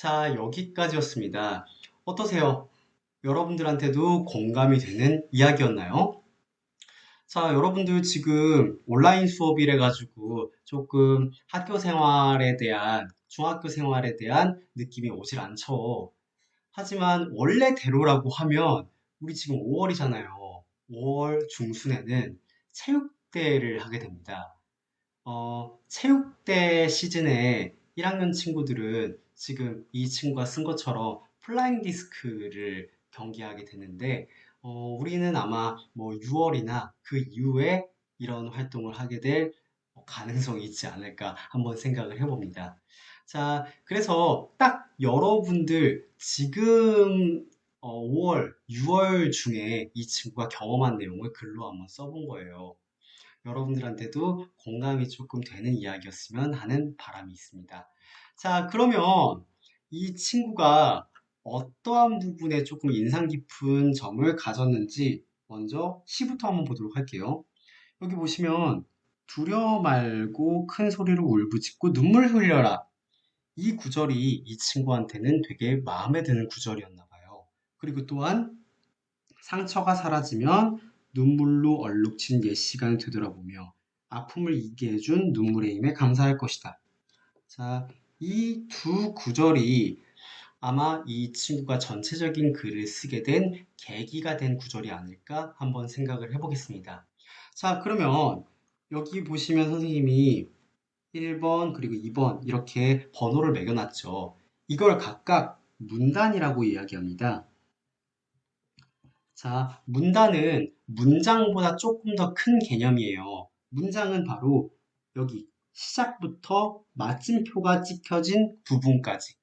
자, 여기까지였습니다. 어떠세요? 여러분들한테도 공감이 되는 이야기였나요? 자, 여러분들 지금 온라인 수업이래 가지고 조금 학교 생활에 대한, 중학교 생활에 대한 느낌이 오질 않죠. 하지만 원래대로라고 하면 우리 지금 5월이잖아요. 5월 중순에는 체육대회를 하게 됩니다. 체육대 시즌에 1학년 친구들은 지금 이 친구가 쓴 것처럼 플라잉 디스크를 경기하게 되는데, 우리는 아마 뭐 6월이나 그 이후에 이런 활동을 하게 될 가능성이 있지 않을까 한번 생각을 해봅니다. 자, 그래서 딱 여러분들 지금 5월, 6월 중에 이 친구가 경험한 내용을 글로 한번 써본 거예요. 여러분들한테도 공감이 조금 되는 이야기였으면 하는 바람이 있습니다. 자, 그러면 이 친구가 어떠한 부분에 조금 인상 깊은 점을 가졌는지 먼저 시부터 한번 보도록 할게요. 여기 보시면 두려워 말고 큰 소리로 울부짖고 눈물 흘려라. 이 구절이 이 친구한테는 되게 마음에 드는 구절이었나 봐요. 그리고 또한 상처가 사라지면 눈물로 얼룩진 옛 시간을 되돌아보며 아픔을 잊게 해준 눈물의 힘에 감사할 것이다. 자, 이 두 구절이 아마 이 친구가 전체적인 글을 쓰게 된 계기가 된 구절이 아닐까 한번 생각을 해보겠습니다. 자, 그러면 여기 보시면 선생님이 1번 그리고 2번 이렇게 번호를 매겨놨죠. 이걸 각각 문단이라고 이야기합니다. 자, 문단은 문장보다 조금 더 큰 개념이에요. 문장은 바로 여기 시작부터 마침표가 찍혀진 부분까지.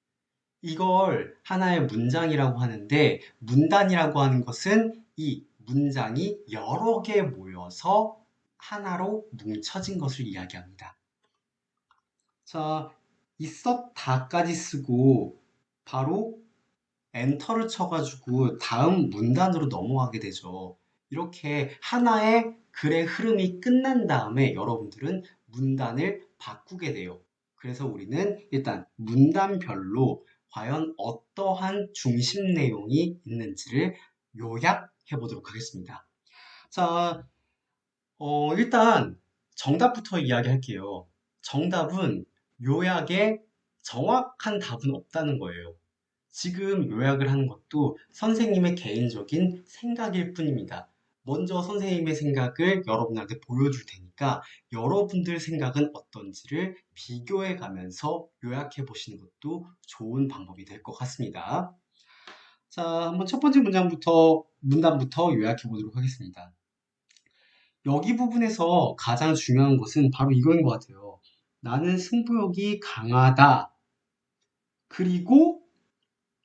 이걸 하나의 문장이라고 하는데, 문단이라고 하는 것은 이 문장이 여러 개 모여서 하나로 뭉쳐진 것을 이야기합니다. 자, 있었다까지 쓰고 바로 엔터를 쳐가지고 다음 문단으로 넘어가게 되죠. 이렇게 하나의 글의 흐름이 끝난 다음에 여러분들은 문단을 바꾸게 돼요. 그래서 우리는 일단 문단별로 과연 어떠한 중심 내용이 있는지를 요약해 보도록 하겠습니다. 자, 일단 정답부터 이야기할게요. 정답은 요약에 정확한 답은 없다는 거예요. 지금 요약을 하는 것도 선생님의 개인적인 생각일 뿐입니다. 먼저 선생님의 생각을 여러분한테 보여줄 테니까 여러분들 생각은 어떤지를 비교해 가면서 요약해 보시는 것도 좋은 방법이 될 것 같습니다. 자, 한번 첫 번째 문단부터 요약해 보도록 하겠습니다. 여기 부분에서 가장 중요한 것은 바로 이거인 것 같아요. 나는 승부욕이 강하다. 그리고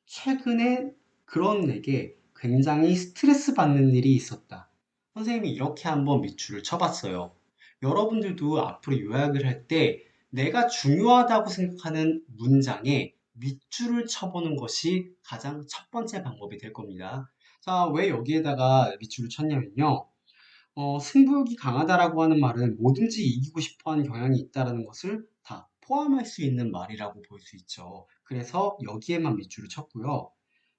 최근에 그런 내게 굉장히 스트레스 받는 일이 있었다. 선생님이 이렇게 한번 밑줄을 쳐봤어요. 여러분들도 앞으로 요약을 할 때 내가 중요하다고 생각하는 문장에 밑줄을 쳐보는 것이 가장 첫 번째 방법이 될 겁니다. 자, 왜 여기에다가 밑줄을 쳤냐면요. 승부욕이 강하다라고 하는 말은 뭐든지 이기고 싶어 하는 경향이 있다라는 것을 다 포함할 수 있는 말이라고 볼 수 있죠. 그래서 여기에만 밑줄을 쳤고요.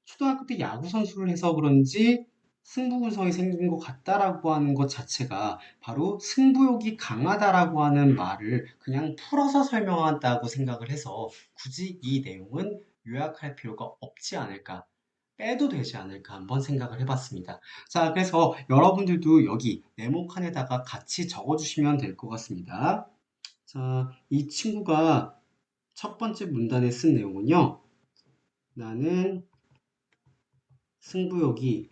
초등학교 때 야구 선수를 해서 그런지 승부근성이 생긴 것 같다라고 하는 것 자체가 바로 승부욕이 강하다라고 하는 말을 그냥 풀어서 설명한다고 생각을 해서 굳이 이 내용은 요약할 필요가 없지 않을까, 빼도 되지 않을까 한번 생각을 해봤습니다. 자, 그래서 여러분들도 여기 네모칸에다가 같이 적어주시면 될 것 같습니다. 자, 이 친구가 첫 번째 문단에 쓴 내용은요. 나는 승부욕이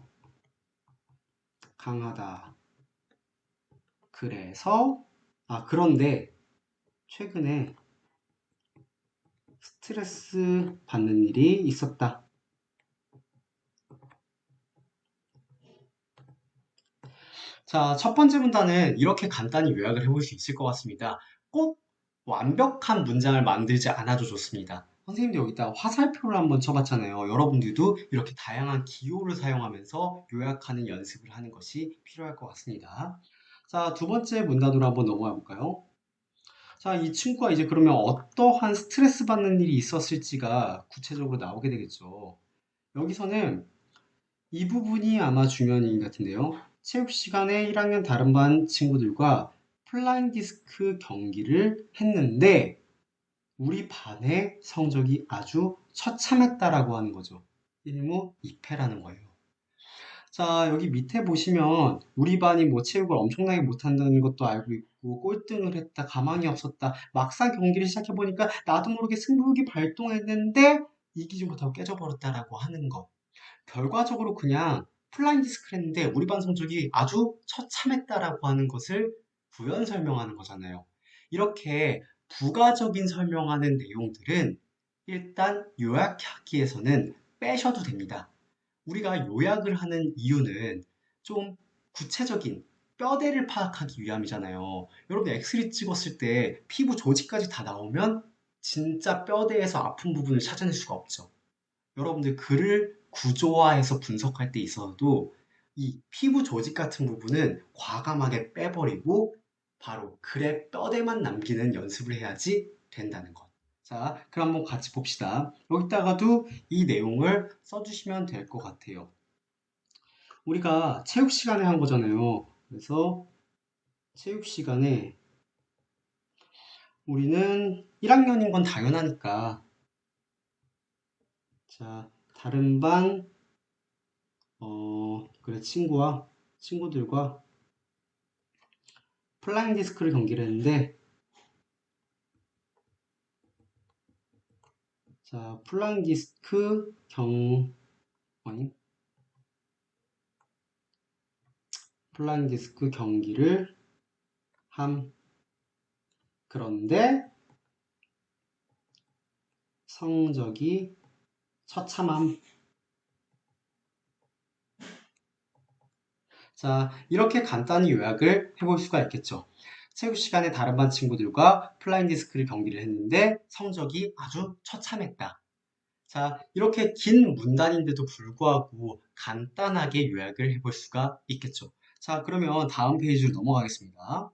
강하다. 그런데 최근에 스트레스 받는 일이 있었다. 자, 첫 번째 문단은 이렇게 간단히 요약을 해볼 수 있을 것 같습니다. 꼭 완벽한 문장을 만들지 않아도 좋습니다. 선생님도 여기다 화살표를 한번 쳐봤잖아요. 여러분들도 이렇게 다양한 기호를 사용하면서 요약하는 연습을 하는 것이 필요할 것 같습니다. 자, 두 번째 문단으로 한번 넘어가 볼까요? 자, 이 친구가 이제 그러면 어떠한 스트레스 받는 일이 있었을지가 구체적으로 나오게 되겠죠. 여기서는 이 부분이 아마 중요한 얘기 같은데요. 체육 시간에 1학년 다른 반 친구들과 플라잉 디스크 경기를 했는데 우리 반의 성적이 아주 처참했다라고 하는 거죠. 1무 2패라는 거예요. 자, 여기 밑에 보시면 우리 반이 뭐 체육을 엄청나게 못한다는 것도 알고 있고 꼴등을 했다, 가망이 없었다. 막상 경기를 시작해보니까 나도 모르게 승부욕이 발동했는데 이기지 못하고 깨져버렸다라고 하는 거. 결과적으로 그냥 플라잉 디스크를 했는데 우리 반 성적이 아주 처참했다라고 하는 것을 부연 설명하는 거잖아요. 이렇게 부가적인 설명하는 내용들은 일단 요약하기에서는 빼셔도 됩니다. 우리가 요약을 하는 이유는 좀 구체적인 뼈대를 파악하기 위함이잖아요. 여러분 엑스레이 찍었을 때 피부 조직까지 다 나오면 진짜 뼈대에서 아픈 부분을 찾아낼 수가 없죠. 여러분들 글을 구조화해서 분석할 때 있어서도 이 피부 조직 같은 부분은 과감하게 빼버리고 바로 글의 뼈대만 남기는 연습을 해야지 된다는 것. 자, 그럼 한번 같이 봅시다. 여기다가도 이 내용을 써주시면 될 것 같아요. 우리가 체육 시간에 한 거잖아요. 그래서 체육 시간에 우리는 1학년인 건 당연하니까 자, 다른 반 그래 친구들과 플라잉 디스크를 경기를 했는데 자, 플라잉 디스크 아니 플라잉 디스크 경기를 함. 그런데 성적이 처참함. 자, 이렇게 간단히 요약을 해볼 수가 있겠죠. 체육 시간에 다른 반 친구들과 플라잉 디스크를 경기를 했는데 성적이 아주 처참했다. 자, 이렇게 긴 문단인데도 불구하고 간단하게 요약을 해볼 수가 있겠죠. 자, 그러면 다음 페이지로 넘어가겠습니다.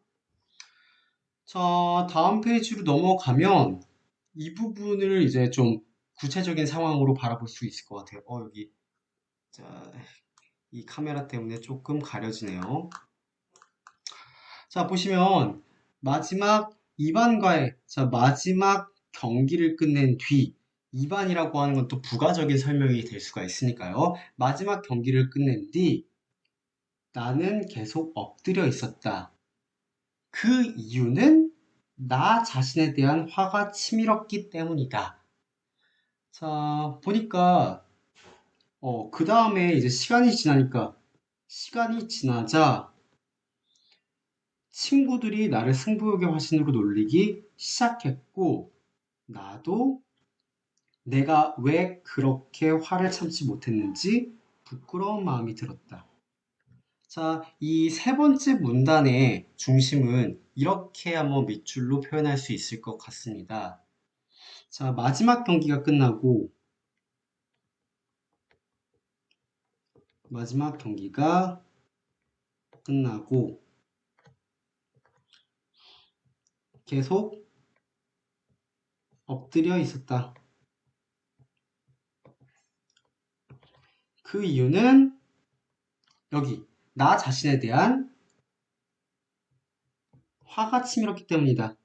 자, 다음 페이지로 넘어가면 이 부분을 이제 좀 구체적인 상황으로 바라볼 수 있을 것 같아요. 여기, 자, 이 카메라 때문에 조금 가려지네요. 자, 보시면 마지막 2반과의 마지막 경기를 끝낸 뒤 2반이라고 하는 건 또 부가적인 설명이 될 수가 있으니까요. 마지막 경기를 끝낸 뒤 나는 계속 엎드려 있었다. 그 이유는 나 자신에 대한 화가 치밀었기 때문이다. 자, 보니까 그 다음에 이제 시간이 지나자 친구들이 나를 승부욕의 화신으로 놀리기 시작했고 나도 내가 왜 그렇게 화를 참지 못했는지 부끄러운 마음이 들었다. 자, 이 세 번째 문단의 중심은 이렇게 한번 밑줄로 표현할 수 있을 것 같습니다. 자, 마지막 경기가 끝나고 계속 엎드려 있었다. 그 이유는 여기 나 자신에 대한 화가 치밀었기 때문이다.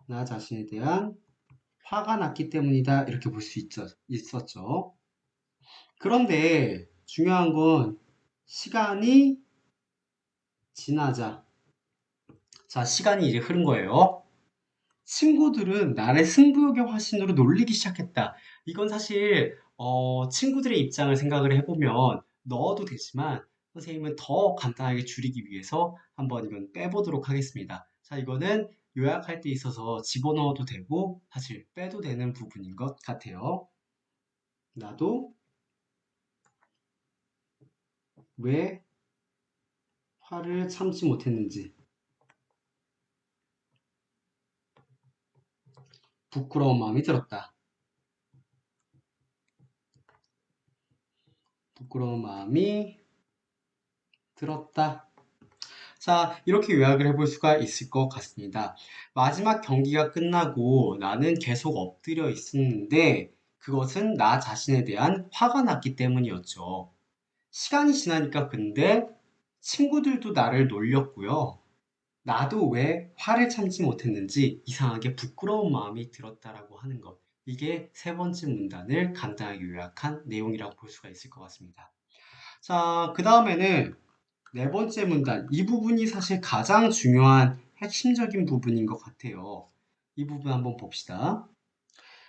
나 자신에 대한 화가 났기 때문이다. 이렇게 볼 수 있었죠. 그런데 중요한 건 시간이 지나자. 자, 시간이 이제 흐른 거예요. 친구들은 나를 승부욕의 화신으로 놀리기 시작했다. 이건 사실 친구들의 입장을 생각을 해보면 넣어도 되지만 선생님은 더 간단하게 줄이기 위해서 한번 이건 빼보도록 하겠습니다. 자, 이거는 요약할 때 있어서 집어넣어도 되고 사실 빼도 되는 부분인 것 같아요. 나도 왜 화를 참지 못했는지 부끄러운 마음이 들었다. 부끄러운 마음이 들었다. 자, 이렇게 요약을 해볼 수가 있을 것 같습니다. 마지막 경기가 끝나고 나는 계속 엎드려 있었는데 그것은 나 자신에 대한 화가 났기 때문이었죠. 시간이 지나니까 근데 친구들도 나를 놀렸고요. 나도 왜 화를 참지 못했는지 이상하게 부끄러운 마음이 들었다라고 하는 것. 이게 세 번째 문단을 간단하게 요약한 내용이라고 볼 수가 있을 것 같습니다. 자, 그 다음에는 네 번째 문단. 이 부분이 사실 가장 중요한 핵심적인 부분인 것 같아요. 이 부분 한번 봅시다.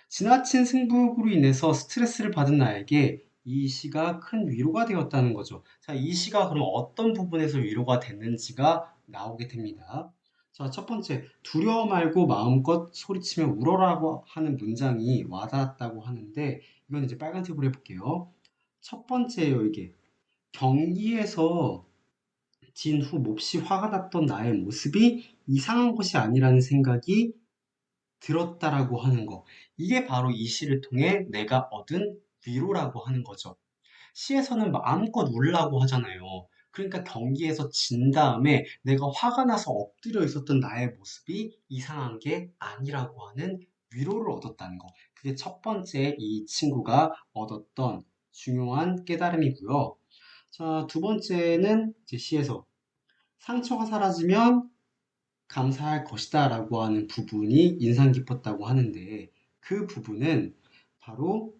지나친 승부욕으로 인해서 스트레스를 받은 나에게 이 시가 큰 위로가 되었다는 거죠. 자, 이 시가 그럼 어떤 부분에서 위로가 됐는지가 나오게 됩니다. 자, 첫 번째, 두려워 말고 마음껏 소리치며 울어라고 하는 문장이 와닿았다고 하는데, 이건 이제 빨간색으로 해볼게요. 첫 번째예요, 이게. 경기에서 진 후 몹시 화가 났던 나의 모습이 이상한 것이 아니라는 생각이 들었다라고 하는 거. 이게 바로 이 시를 통해 내가 얻은 위로라고 하는 거죠. 시에서는 마음껏 울라고 하잖아요. 그러니까 경기에서 진 다음에 내가 화가 나서 엎드려 있었던 나의 모습이 이상한 게 아니라고 하는 위로를 얻었다는 거. 그게 첫 번째 이 친구가 얻었던 중요한 깨달음이고요. 자, 두 번째는 이제 시에서 상처가 사라지면 감사할 것이다 라고 하는 부분이 인상 깊었다고 하는데 그 부분은 바로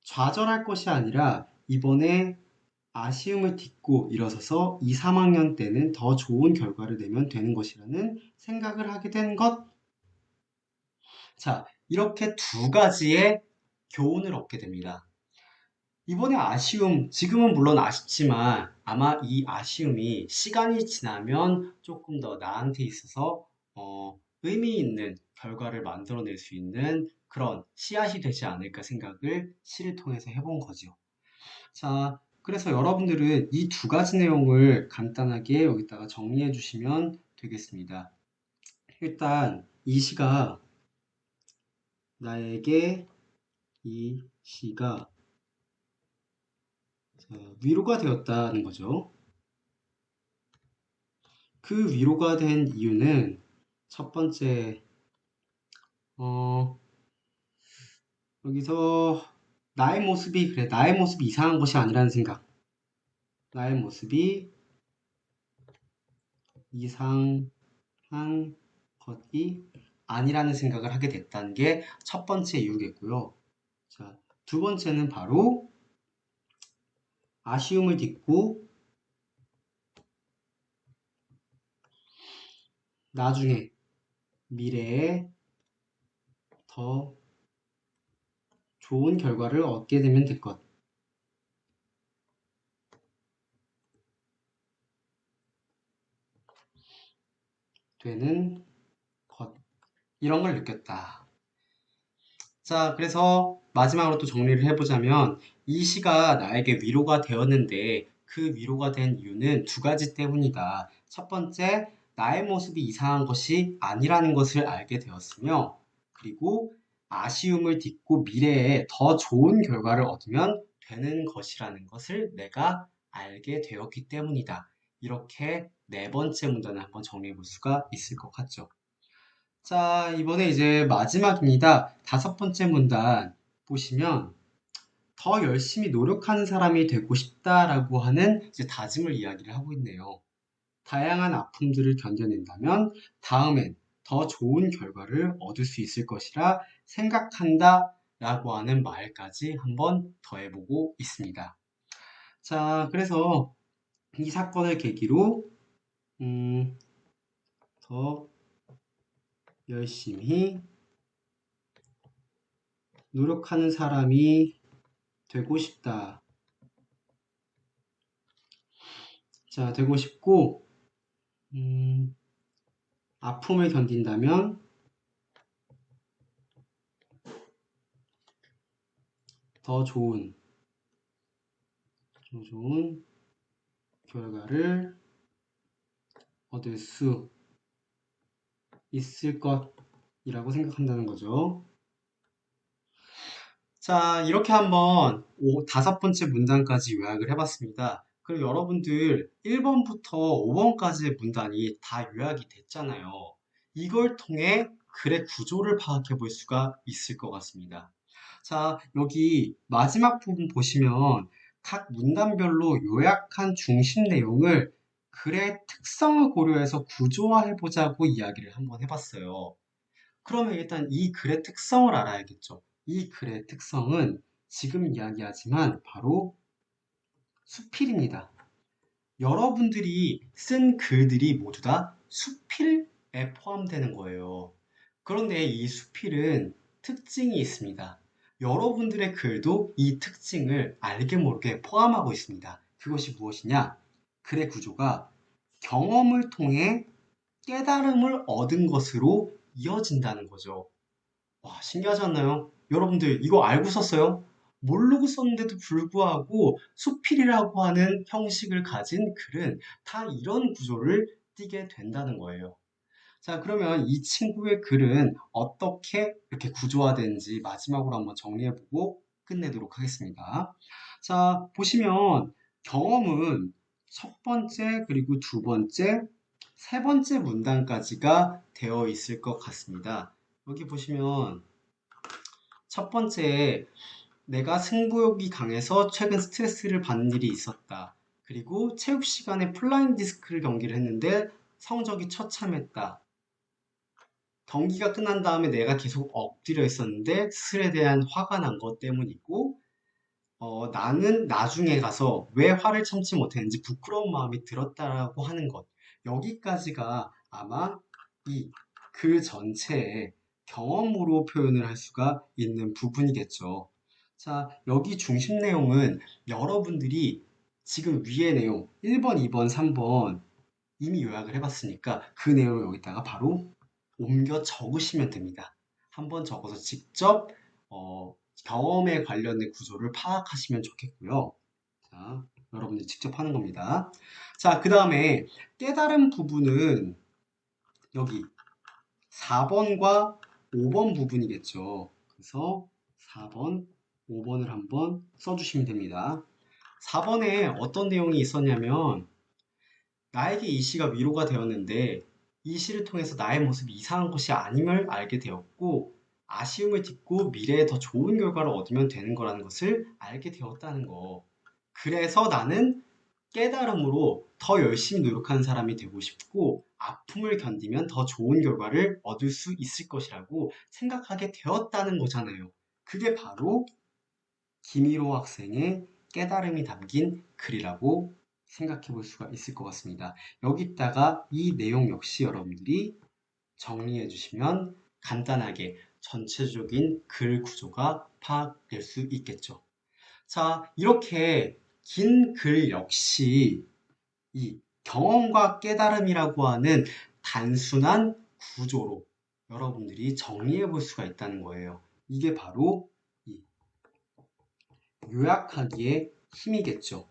좌절할 것이 아니라 이번에 아쉬움을 딛고 일어서서 2, 3학년 때는 더 좋은 결과를 내면 되는 것이라는 생각을 하게 된 것. 자, 이렇게 두 가지의 교훈을 얻게 됩니다. 이번에 아쉬움, 지금은 물론 아쉽지만 아마 이 아쉬움이 시간이 지나면 조금 더 나한테 있어서 의미 있는 결과를 만들어낼 수 있는 그런 씨앗이 되지 않을까 생각을 시를 통해서 해본 거죠. 자, 그래서 여러분들은 이 두 가지 내용을 간단하게 여기다가 정리해 주시면 되겠습니다. 일단 이 시가 나에게 이 시가 위로가 되었다는 거죠. 그 위로가 된 이유는 첫 번째, 어, 여기서 나의 모습이 이상한 것이 아니라는 생각. 나의 모습이 이상한 것이 아니라는 생각을 하게 됐다는 게 첫 번째 이유겠고요. 자, 두 번째는 바로 아쉬움을 딛고 나중에 미래에 더 좋은 결과를 얻게 되면 될 것. 되는 것. 이런 걸 느꼈다. 자, 그래서 마지막으로 또 정리를 해보자면 이 시가 나에게 위로가 되었는데 그 위로가 된 이유는 두 가지 때문이다. 첫 번째, 나의 모습이 이상한 것이 아니라는 것을 알게 되었으며, 그리고 아쉬움을 딛고 미래에 더 좋은 결과를 얻으면 되는 것이라는 것을 내가 알게 되었기 때문이다. 이렇게 네 번째 문단을 한번 정리해 볼 수가 있을 것 같죠. 자, 이번에 이제 마지막입니다. 다섯 번째 문단 보시면 더 열심히 노력하는 사람이 되고 싶다라고 하는 이제 다짐을 이야기를 하고 있네요. 다양한 아픔들을 견뎌낸다면 다음엔 더 좋은 결과를 얻을 수 있을 것이라 생각한다 라고 하는 말까지 한번 더해보고 있습니다. 자, 그래서 이 사건을 계기로 더 열심히 노력하는 사람이 되고 싶다. 자, 되고 싶고, 아픔을 견딘다면 더 좋은 결과를 얻을 수 있을 것이라고 생각한다는 거죠. 자, 이렇게 한번 다섯 번째 문장까지 요약을 해봤습니다. 그리고 여러분들 1번부터 5번까지의 문단이 다 요약이 됐잖아요. 이걸 통해 글의 구조를 파악해 볼 수가 있을 것 같습니다. 자, 여기 마지막 부분 보시면 각 문단별로 요약한 중심 내용을 글의 특성을 고려해서 구조화해 보자고 이야기를 한번 해봤어요. 그러면 일단 이 글의 특성을 알아야겠죠. 이 글의 특성은 지금 이야기하지만 바로 수필입니다. 여러분들이 쓴 글들이 모두 다 수필에 포함되는 거예요. 그런데 이 수필은 특징이 있습니다. 여러분들의 글도 이 특징을 알게 모르게 포함하고 있습니다. 그것이 무엇이냐? 글의 구조가 경험을 통해 깨달음을 얻은 것으로 이어진다는 거죠. 와, 신기하지 않나요? 여러분들 이거 알고 썼어요? 모르고 썼는데도 불구하고 수필이라고 하는 형식을 가진 글은 다 이런 구조를 띠게 된다는 거예요. 자, 그러면 이 친구의 글은 어떻게 이렇게 구조화되는지 마지막으로 한번 정리해보고 끝내도록 하겠습니다. 자, 보시면 경험은 첫 번째, 그리고 두 번째, 세 번째 문단까지가 되어 있을 것 같습니다. 여기 보시면 첫 번째, 내가 승부욕이 강해서 최근 스트레스를 받는 일이 있었다. 그리고 체육 시간에 플라잉 디스크를 경기를 했는데 성적이 처참했다. 경기가 끝난 다음에 내가 계속 엎드려 있었는데 스스로에 대한 화가 난 것 때문이고, 나는 나중에 가서 왜 화를 참지 못했는지 부끄러운 마음이 들었다라고 하는 것. 여기까지가 아마 이 글 전체의 경험으로 표현을 할 수가 있는 부분이겠죠. 자, 여기 중심 내용은 여러분들이 지금 위의 내용 1번, 2번, 3번 이미 요약을 해봤으니까 그 내용을 여기다가 바로 옮겨 적으시면 됩니다. 한번 적어서 직접 경험에 관련된 구조를 파악하시면 좋겠고요. 자, 여러분들이 직접 하는 겁니다. 자, 그 다음에 깨달은 부분은 여기 4번과 5번 부분이겠죠. 그래서 4번, 5번을 한번 써주시면 됩니다. 4번에 어떤 내용이 있었냐면 나에게 이 시가 위로가 되었는데 이 시를 통해서 나의 모습이 이상한 것이 아님을 알게 되었고 아쉬움을 딛고 미래에 더 좋은 결과를 얻으면 되는 거라는 것을 알게 되었다는 거. 그래서 나는 깨달음으로 더 열심히 노력하는 사람이 되고 싶고 아픔을 견디면 더 좋은 결과를 얻을 수 있을 것이라고 생각하게 되었다는 거잖아요. 그게 바로 김일호 학생의 깨달음이 담긴 글이라고 생각해 볼 수가 있을 것 같습니다. 여기다가 이 내용 역시 여러분들이 정리해 주시면 간단하게 전체적인 글 구조가 파악될 수 있겠죠. 자, 이렇게 긴 글 역시 이 경험과 깨달음이라고 하는 단순한 구조로 여러분들이 정리해 볼 수가 있다는 거예요. 이게 바로 이 요약하기의 힘이겠죠.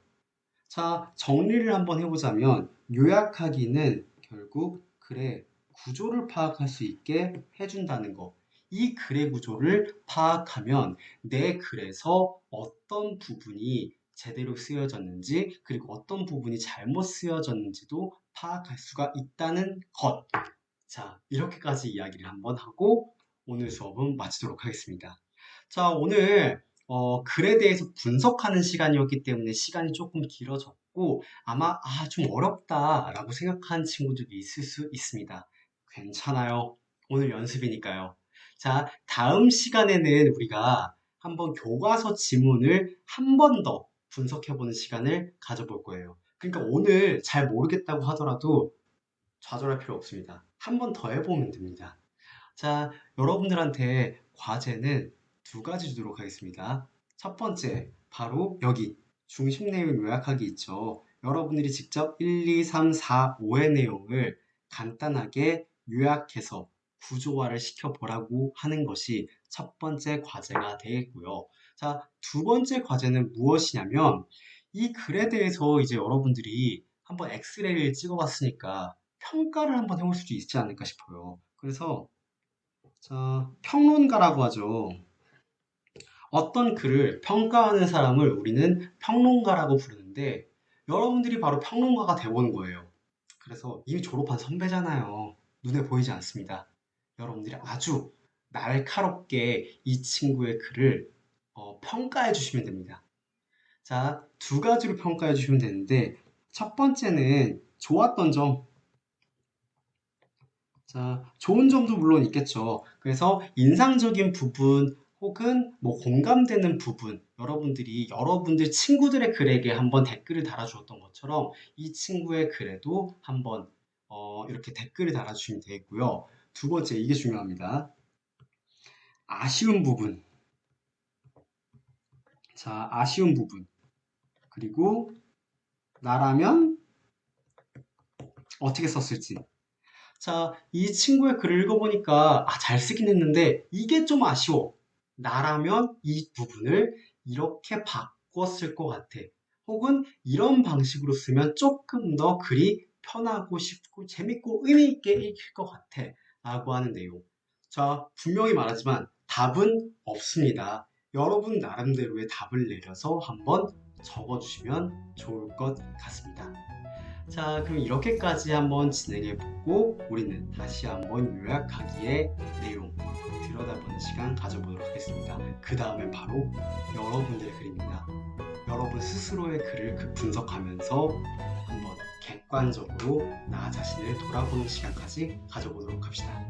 자, 정리를 한번 해보자면 요약하기는 결국 글의 구조를 파악할 수 있게 해준다는 거. 이 글의 구조를 파악하면 내 글에서 어떤 부분이 제대로 쓰여졌는지 그리고 어떤 부분이 잘못 쓰여졌는지도 파악할 수가 있다는 것. 자, 이렇게까지 이야기를 한번 하고 오늘 수업은 마치도록 하겠습니다. 자, 오늘 글에 대해서 분석하는 시간이었기 때문에 시간이 조금 길어졌고 아마 좀 어렵다라고 생각하는 친구들이 있을 수 있습니다. 괜찮아요. 오늘 연습이니까요. 자, 다음 시간에는 우리가 한번 교과서 지문을 한 번 더 분석해보는 시간을 가져볼 거예요. 그러니까 오늘 잘 모르겠다고 하더라도 좌절할 필요 없습니다. 한 번 더 해보면 됩니다. 자, 여러분들한테 과제는 두 가지 주도록 하겠습니다. 첫 번째, 바로 여기 중심 내용 요약하기 있죠. 여러분들이 직접 1, 2, 3, 4, 5의 내용을 간단하게 요약해서 구조화를 시켜보라고 하는 것이 첫 번째 과제가 되겠고요. 자, 두 번째 과제는 무엇이냐면 이 글에 대해서 이제 여러분들이 한번 엑스레이를 찍어봤으니까 평가를 한번 해볼 수도 있지 않을까 싶어요. 그래서 자, 평론가라고 하죠. 어떤 글을 평가하는 사람을 우리는 평론가라고 부르는데 여러분들이 바로 평론가가 돼보는 거예요. 그래서 이미 졸업한 선배잖아요. 눈에 보이지 않습니다. 여러분들이 아주 날카롭게 이 친구의 글을 평가해 주시면 됩니다. 자, 두 가지로 평가해 주시면 되는데, 첫 번째는 좋았던 점. 자, 좋은 점도 물론 있겠죠. 그래서 인상적인 부분 혹은 뭐 공감되는 부분, 여러분들이 여러분들 친구들의 글에게 한번 댓글을 달아주었던 것처럼 이 친구의 글에도 한번 이렇게 댓글을 달아주시면 되겠고요. 두 번째, 이게 중요합니다. 아쉬운 부분. 자, 아쉬운 부분. 그리고 나라면 어떻게 썼을지. 자, 이 친구의 글을 읽어보니까 잘 쓰긴 했는데 이게 좀 아쉬워. 나라면 이 부분을 이렇게 바꿨을 것 같아. 혹은 이런 방식으로 쓰면 조금 더 글이 편하고 쉽고 재밌고 의미 있게 읽힐 것 같아. 라고 하는 내용. 자, 분명히 말하지만 답은 없습니다. 여러분 나름대로의 답을 내려서 한번 적어주시면 좋을 것 같습니다. 자, 그럼 이렇게까지 한번 진행해보고 우리는 다시 한번 요약하기의 내용 들여다보는 시간 가져보도록 하겠습니다. 그 다음엔 바로 여러분들의 글입니다. 여러분 스스로의 글을 분석하면서 한번 객관적으로 나 자신을 돌아보는 시간까지 가져보도록 합시다.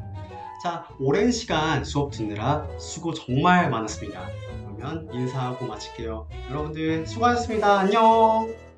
자, 오랜 시간 수업 듣느라 수고 정말 많았습니다. 그러면 인사하고 마칠게요. 여러분들 수고하셨습니다. 안녕!